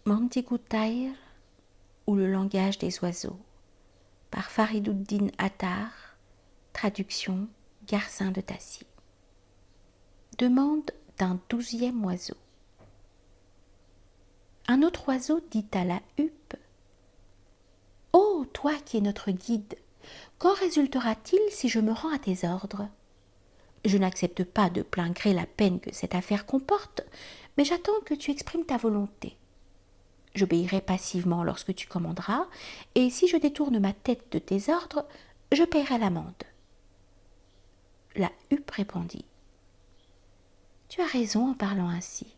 Mantiqut Tayr ou le langage des oiseaux par Fariduddin Attar, traduction Garcin de Tassy. Demande d'un 12e oiseau. Un autre oiseau dit à la huppe: Ô toi qui es notre guide, qu'en résultera-t-il si je me rends à tes ordres? Je n'accepte pas de plein gré la peine que cette affaire comporte, mais j'attends que tu exprimes ta volonté. J'obéirai passivement lorsque tu commanderas, et si je détourne ma tête de tes ordres, je paierai l'amende. La huppe répondit: Tu as raison en parlant ainsi.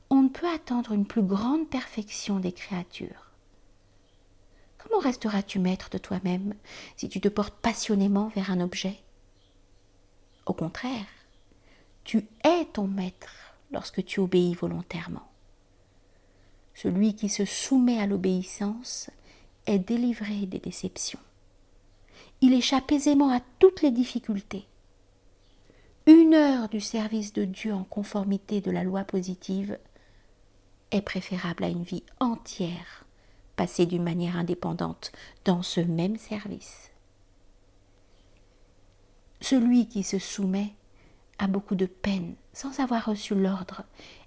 On ne peut attendre une plus grande perfection des créatures. Comment resteras-tu maître de toi-même si tu te portes passionnément vers un objet? Au contraire, tu es ton maître lorsque tu obéis volontairement. Celui qui se soumet à l'obéissance est délivré des déceptions. Il échappe aisément à toutes les difficultés. 1 heure du service de Dieu en conformité de la loi positive est préférable à une vie entière passée d'une manière indépendante dans ce même service. Celui qui se soumet a beaucoup de peine sans avoir reçu l'ordre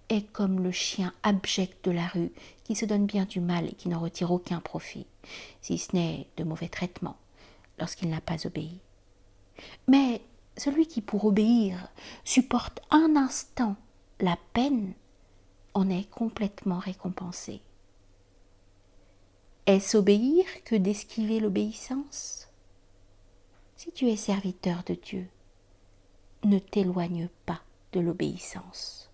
est comme le chien abject de la rue qui se donne bien du mal et qui n'en retire aucun profit, si ce n'est de mauvais traitements, lorsqu'il n'a pas obéi. Mais celui qui, pour obéir, supporte un instant la peine, en est complètement récompensé. Est-ce obéir que d'esquiver l'obéissance? Si tu es serviteur de Dieu, ne t'éloigne pas de l'obéissance.